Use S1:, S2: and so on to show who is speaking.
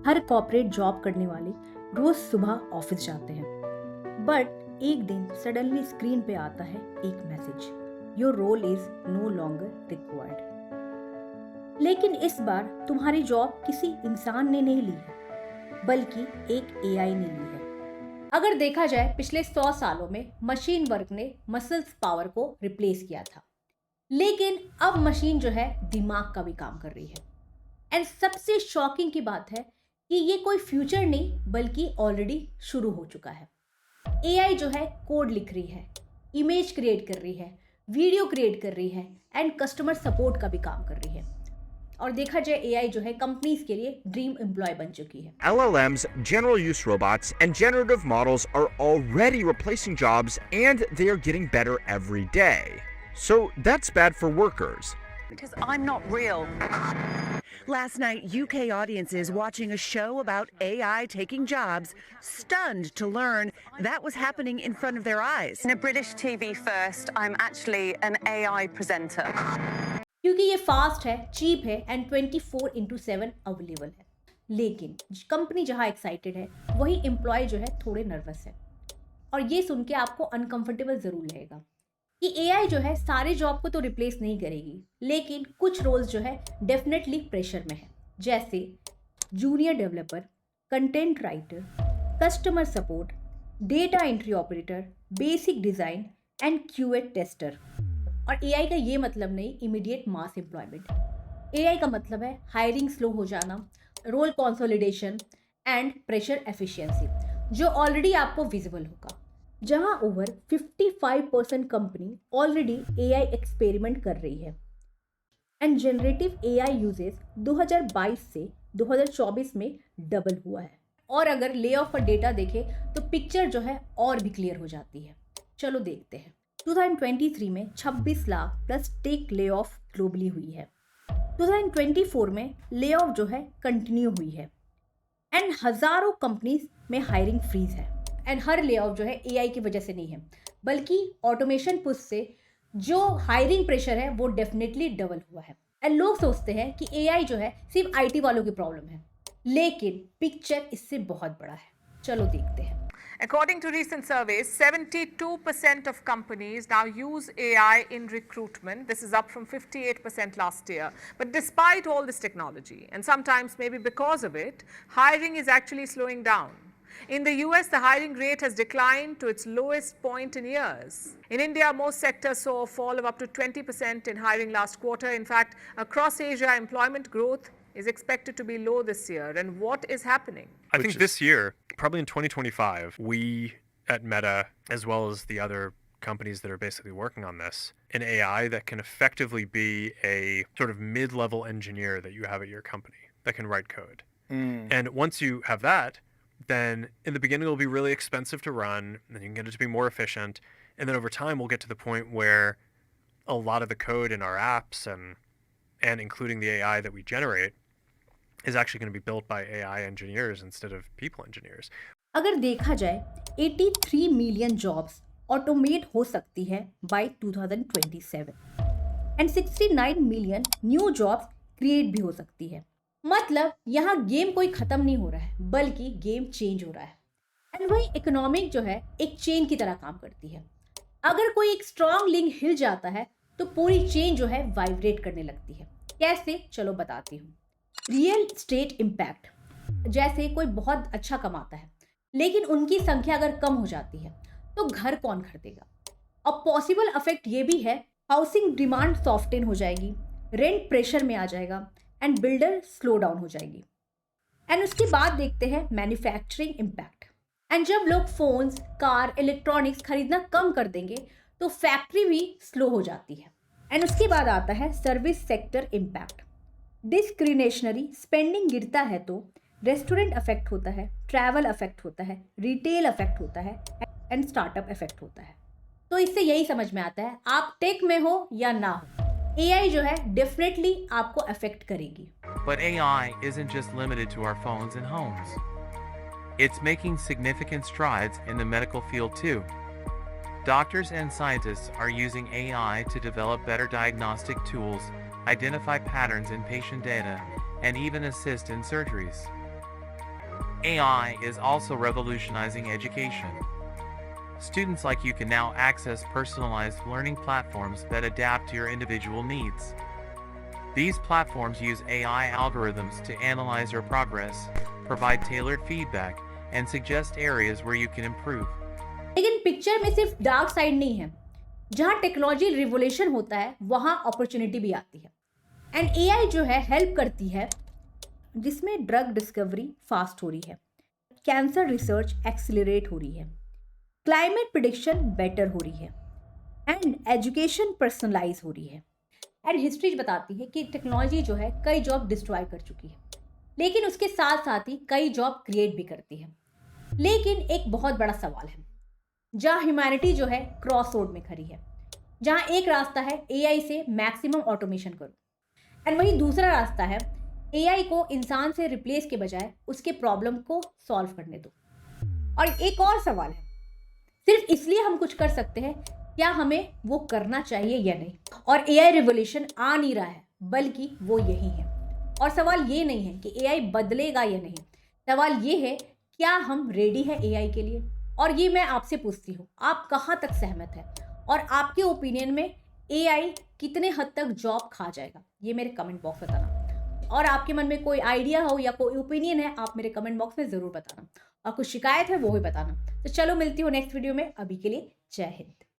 S1: हर corporate job करने वाले रोज सुबह ऑफिस जाते हैं, बट एक दिन सडनली स्क्रीन पे आता है एक message, your role is no longer required. लेकिन इस बार तुम्हारी जॉब किसी इंसान ने नहीं ली है, बल्कि एक एआई ने ली है। अगर देखा जाए पिछले 100 सालों में मशीन वर्क ने मसल्स पावर को रिप्लेस किया था, लेकिन अब मशीन जो है दिमाग का भी काम कर रही है। एंड सबसे शॉकिंग की बात है कि ये कोई फ्यूचर नहीं बल्कि ऑलरेडी शुरू हो चुका है। एआई जो है कोड लिख रही है, इमेज क्रिएट कर रही है, वीडियो क्रिएट कर रही है एंड कस्टमर सपोर्ट का भी काम कर रही है। और देखा जाए एआई जो है कंपनीज के लिए ड्रीम एम्प्लॉय बन चुकी है।
S2: LLMs, general use robots, and generative models are already replacing jobs, and they are getting better every day. So that's bad for workers.
S3: Because I'm not real.
S4: Last night, UK audiences watching a show about AI taking jobs, stunned to learn that was happening in front of their eyes.
S3: In a British TV first, I'm actually an AI presenter.
S1: क्योंकि ये fast है, cheap है and 24/7 available है। लेकिन company जहाँ excited है, वही employ जो है थोड़े नर्वस है। और ये सुन के आपको अनकंफर्टेबल जरूर लगेगा कि एआई जो है सारे जॉब को तो रिप्लेस नहीं करेगी, लेकिन कुछ रोल्स जो है डेफिनेटली प्रेशर में है, जैसे junior developer, content writer, customer support, data entry operator, basic design and QA tester. और एआई का ये मतलब नहीं इमीडिएट मास एम्प्लॉयमेंट। एआई का मतलब है हायरिंग स्लो हो जाना, role consolidation and pressure efficiency, जो ऑलरेडी आपको विजिबल होगा। जहां over 55% company already AI experiment कर रही है एंड जनरेटिव एआई यूजेस 2022 से 2024 में डबल हुआ है। और अगर ले ऑफ का डेटा देखें तो पिक्चर जो है और भी क्लियर हो जाती है। चलो देखते हैं। 2023 में 26 lakh plus tech layoff globally हुई है। 2024 में ले ऑफ जो है कंटिन्यू हुई है एंड हजारों कंपनीज में हायरिंग फ्रीज है। एंड हर ले ऑफ जो है एआई की वजह से नहीं है, बल्कि ऑटोमेशन पुश से जो हायरिंग प्रेशर है वो डेफिनेटली डबल हुआ है। एंड लोग सोचते हैं कि एआई जो है सिर्फ आईटी वालों की प्रॉब्लम है, लेकिन पिक्चर इससे बहुत बड़ा है। चलो देखते हैं।
S5: According to recent surveys, 72% of companies now use AI in recruitment. This is up from 58% last year. But despite all this technology, and sometimes maybe because of it, hiring is actually slowing down. In the US, the hiring rate has declined to its lowest point in years. In India, most sectors saw a fall of up to 20% in hiring last quarter. In fact, across Asia, employment growth is expected to be low this year. And what is happening?
S6: I think this year, probably in 2025, we at Meta, as well as the other companies that are basically working on this, an AI that can effectively be a sort of mid-level engineer that you have at your company that can write code. And once you have that, then in the beginning it'll be really expensive to run, and then you can get it to be more efficient, and then over time we'll get to the point where a lot of the code in our apps and including the AI that we generate is actually going to be built by AI engineers instead of people engineers.
S1: अगर देखा जाए 83 million jobs automate हो सकती है by 2027 and 69 million new jobs create भी हो सकती है। मतलब यहाँ गेम कोई खत्म नहीं हो रहा है, बल्कि गेम चेंज हो रहा है। एंड वही इकोनॉमिक जो है एक चेन की तरह काम करती है। अगर कोई एक स्ट्रॉन्ग लिंक हिल जाता है तो पूरी चेन जो है वाइब्रेट करने लगती है। कैसे, चलो बताती हूँ। रियल स्टेट इम्पैक्ट, जैसे कोई बहुत अच्छा कमाता है लेकिन उनकी संख्या अगर कम हो जाती है तो घर कौन खरीदेगा। अब पॉसिबल इफेक्ट ये भी है, हाउसिंग डिमांड सॉफ्टन हो जाएगी, रेंट प्रेशर में आ जाएगा एंड बिल्डर स्लो डाउन हो जाएगी। एंड उसके बाद देखते हैं मैन्युफैक्चरिंग इम्पैक्ट। एंड जब लोग फोन्स, कार, इलेक्ट्रॉनिक्स खरीदना कम कर देंगे तो फैक्ट्री भी स्लो हो जाती है। एंड उसके बाद आता है service sector impact. Discriminatory spending गिरता है तो रेस्टोरेंट अफेक्ट होता है, ट्रैवल अफेक्ट होता है, रिटेल अफेक्ट होता है एंड स्टार्टअप अफेक्ट होता है। तो इससे यही समझ में आता है, आप टेक में हो या ना हो, एआई जो है डेफिनेटली आपको अफेक्ट करेगी।
S7: But AI isn't just limited to our phones and homes. It's making significant strides in the medical field too. Doctors and scientists are using AI to develop better diagnostic tools, identify patterns in patient data, and even assist in surgeries. AI is also revolutionizing education. Students like you can now access personalized learning platforms that adapt to your individual needs. These platforms use AI algorithms to analyze your progress, provide tailored feedback, and suggest areas where you can improve.
S1: लेकिन picture में सिर्फ dark side नहीं है। जहाँ technology revolution होता है वहाँ opportunity भी आती है। एंड एआई जो है हेल्प करती है जिसमें ड्रग डिस्कवरी फास्ट हो रही है, कैंसर रिसर्च एक्सिलरेट हो रही है, क्लाइमेट प्रिडिक्शन बेटर हो रही है एंड एजुकेशन पर्सनलाइज हो रही है। एंड हिस्ट्री बताती है कि टेक्नोलॉजी जो है कई जॉब डिस्ट्रॉय कर चुकी है, लेकिन उसके साथ साथ ही कई जॉब क्रिएट भी करती है। लेकिन एक बहुत बड़ा सवाल है जहाँ ह्यूमैनिटी जो है क्रॉस रोड में खड़ी है, जहाँ एक रास्ता है एआई से मैक्सिमम ऑटोमेशन करो एंड वहीं दूसरा रास्ता है एआई को इंसान से रिप्लेस के बजाय उसके प्रॉब्लम को सॉल्व करने दो। और एक और सवाल है, सिर्फ इसलिए हम कुछ कर सकते हैं, क्या हमें वो करना चाहिए या नहीं? और एआई रिवोल्यूशन आ नहीं रहा है, बल्कि वो यही है। और सवाल ये नहीं है कि एआई बदलेगा या नहीं, सवाल ये है क्या हम रेडी हैं एआई के लिए? और ये मैं आपसे पूछती हूँ, आप कहाँ तक सहमत हैं? और आपके ओपिनियन में एआई कितने हद तक जॉब खा जाएगा, ये मेरे कमेंट बॉक्स में बताना। और आपके मन में कोई आइडिया हो या कोई ओपिनियन है, आप मेरे कमेंट बॉक्स में ज़रूर बताना। और कुछ शिकायत है वो भी बताना। तो चलो मिलती हूँ नेक्स्ट वीडियो में, अभी के लिए जय हिंद।